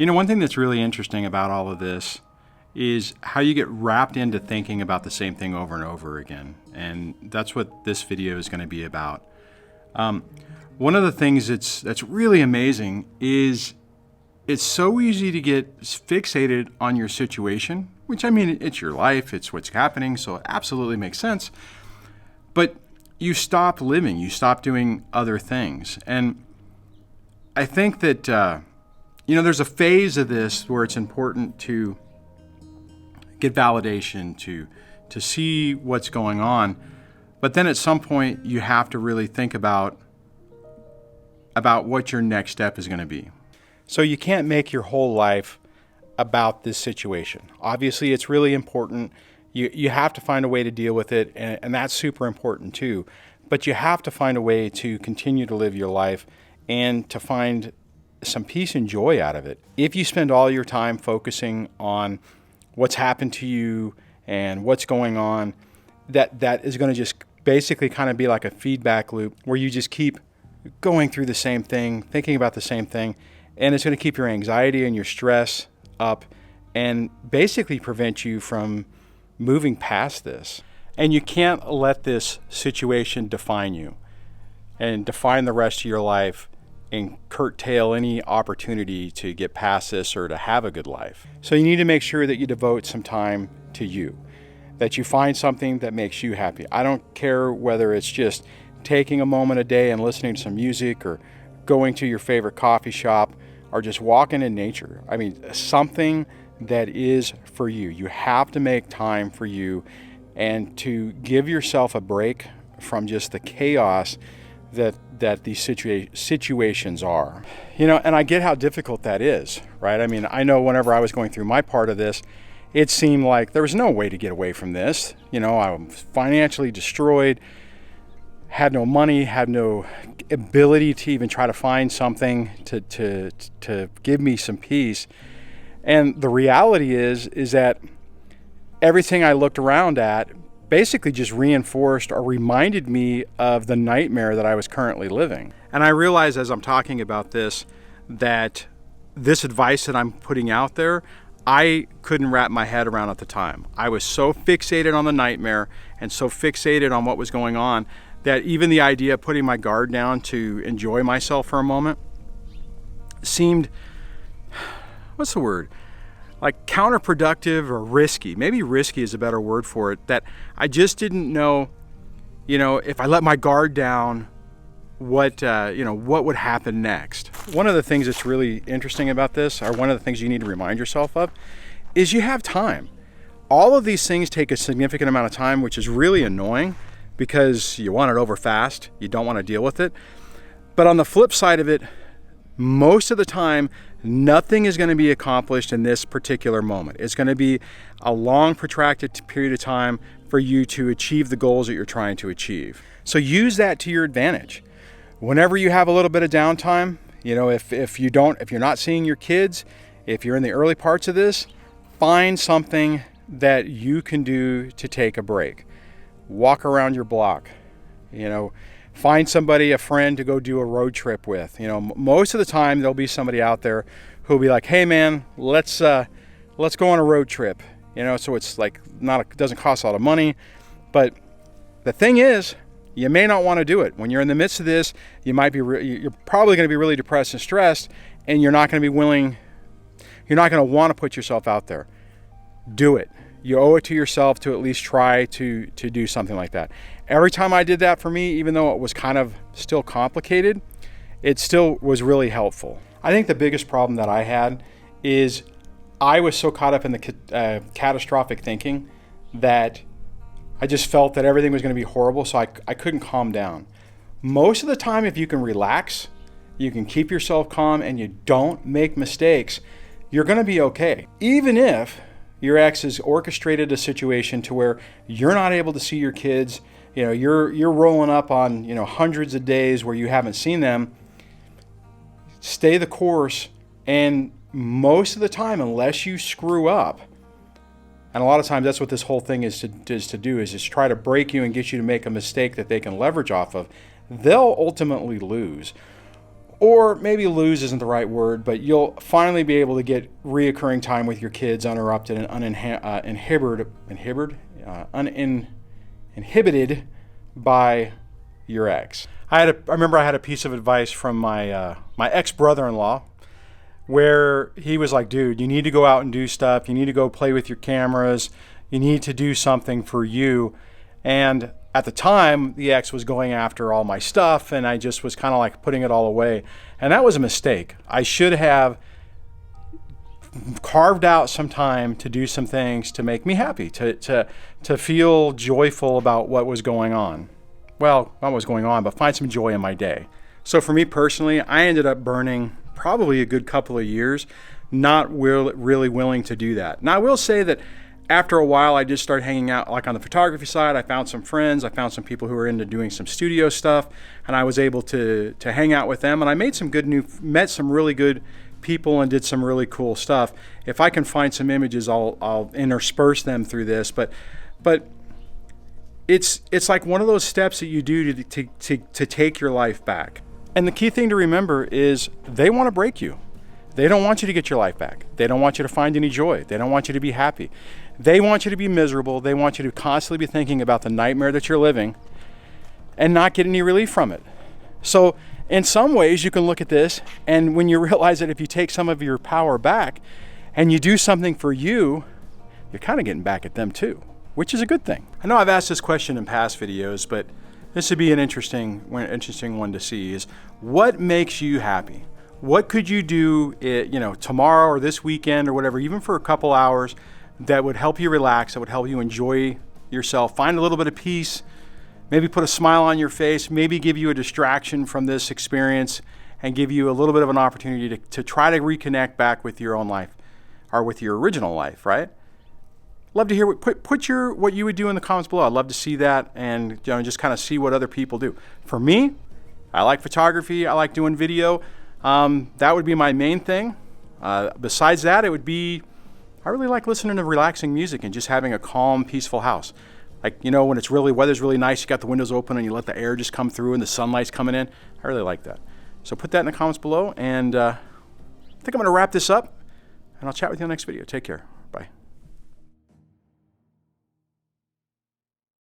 One thing that's really interesting about all of this is how you get wrapped into thinking about the same thing over and over again. And that's what this video is going to be about. One of the things that's really amazing is it's so easy to get fixated on your situation, which, I mean, it's your life, it's what's happening, so it absolutely makes sense. But you stop living, you stop doing other things. And I think that, there's a phase of this where it's important to get validation, to see what's going on. But then at some point, you have to really think about what your next step is going to be. So you can't make your whole life about this situation. Obviously, it's really important. You have to find a way to deal with it, and that's super important too. But you have to find a way to continue to live your life and to find some peace and joy out of it. If you spend all your time focusing on what's happened to you and what's going on, that is going to just basically kind of be like a feedback loop where you just keep going through the same thing, thinking about the same thing, and it's going to keep your anxiety and your stress up and basically prevent you from moving past this. And you can't let this situation define you and define the rest of your life and curtail any opportunity to get past this or to have a good life. So you need to make sure that you devote some time to you, that you find something that makes you happy. I don't care whether it's just taking a moment a day and listening to some music or going to your favorite coffee shop or just walking in nature. I mean, something that is for you. You have to make time for you and to give yourself a break from just the chaos that these situations are. And I get how difficult that is, right? I mean, I know whenever I was going through my part of this, it seemed like there was no way to get away from this. I was financially destroyed, had no money, had no ability to even try to find something to give me some peace. And the reality is that everything I looked around at basically just reinforced or reminded me of the nightmare that I was currently living. And I realize as I'm talking about this, that this advice that I'm putting out there, I couldn't wrap my head around at the time. I was so fixated on the nightmare and so fixated on what was going on that even the idea of putting my guard down to enjoy myself for a moment seemed, what's the word? Like counterproductive or risky. Maybe risky is a better word for it. That I just didn't know, if I let my guard down, what would happen next. One of the things that's really interesting about this, or one of the things you need to remind yourself of, is you have time. All of these things take a significant amount of time, which is really annoying because you want it over fast. You don't want to deal with it. But on the flip side of it, most of the time, nothing is going to be accomplished in this particular moment. It's going to be a long, protracted period of time for you to achieve the goals that you're trying to achieve. So use that to your advantage. Whenever you have a little bit of downtime, if you're not seeing your kids, if you're in the early parts of this, find something that you can do to take a break. Walk around your block, find somebody, a friend to go do a road trip with. Most of the time there'll be somebody out there who'll be like, hey man, let's go on a road trip. So it's like doesn't cost a lot of money, but the thing is, you may not want to do it. When you're in the midst of this, you're probably going to be really depressed and stressed, and you're not going to want to put yourself out there. Do it. You owe it to yourself to at least try to do something like that. Every time I did that for me, even though it was kind of still complicated, it still was really helpful. I think the biggest problem that I had is I was so caught up in the catastrophic thinking that I just felt that everything was going to be horrible, so I couldn't calm down. Most of the time, if you can relax, you can keep yourself calm, and you don't make mistakes, you're going to be okay. Even if your ex has orchestrated a situation to where you're not able to see your kids, you're rolling up on hundreds of days where you haven't seen them, stay the course, and most of the time, unless you screw up, and a lot of times that's what this whole thing is to do, is just try to break you and get you to make a mistake that they can leverage off of, they'll ultimately lose. or maybe lose isn't the right word, but you'll finally be able to get reoccurring time with your kids uninterrupted and uninhibited by your ex. I remember I had a piece of advice from my ex-brother-in-law where he was like, dude, you need to go out and do stuff. You need to go play with your cameras. You need to do something for you. And at the time, the ex was going after all my stuff, and I just was kind of like putting it all away. And that was a mistake. I should have carved out some time to do some things to make me happy, to feel joyful about what was going on. Well, not what was going on, but find some joy in my day. So for me personally, I ended up burning probably a good couple of years, not really willing to do that. Now, I will say that after a while, I just started hanging out, like on the photography side. I found some friends. I found some people who were into doing some studio stuff, and I was able to hang out with them. And I made some met some really good people and did some really cool stuff. If I can find some images, I'll intersperse them through this. But it's like one of those steps that you do to take your life back. And the key thing to remember is they want to break you. They don't want you to get your life back. They don't want you to find any joy. They don't want you to be happy. They want you to be miserable. They want you to constantly be thinking about the nightmare that you're living and not get any relief from it. So in some ways you can look at this, and when you realize that if you take some of your power back and you do something for you, you're kind of getting back at them too, which is a good thing. I know I've asked this question in past videos, but this would be an interesting one to see is what makes you happy? What could you do, tomorrow or this weekend or whatever, even for a couple hours, that would help you relax, that would help you enjoy yourself, find a little bit of peace, maybe put a smile on your face, maybe give you a distraction from this experience and give you a little bit of an opportunity to try to reconnect back with your own life or with your original life, right? Love to hear put what you would do in the comments below. I'd love to see that and just kind of see what other people do. For me, I like photography. I like doing video. That would be my main thing. Besides that, it would be, I really like listening to relaxing music and just having a calm, peaceful house. Like, when it's weather's really nice, you got the windows open and you let the air just come through and the sunlight's coming in. I really like that. So put that in the comments below, and I think I'm going to wrap this up, and I'll chat with you in the next video. Take care.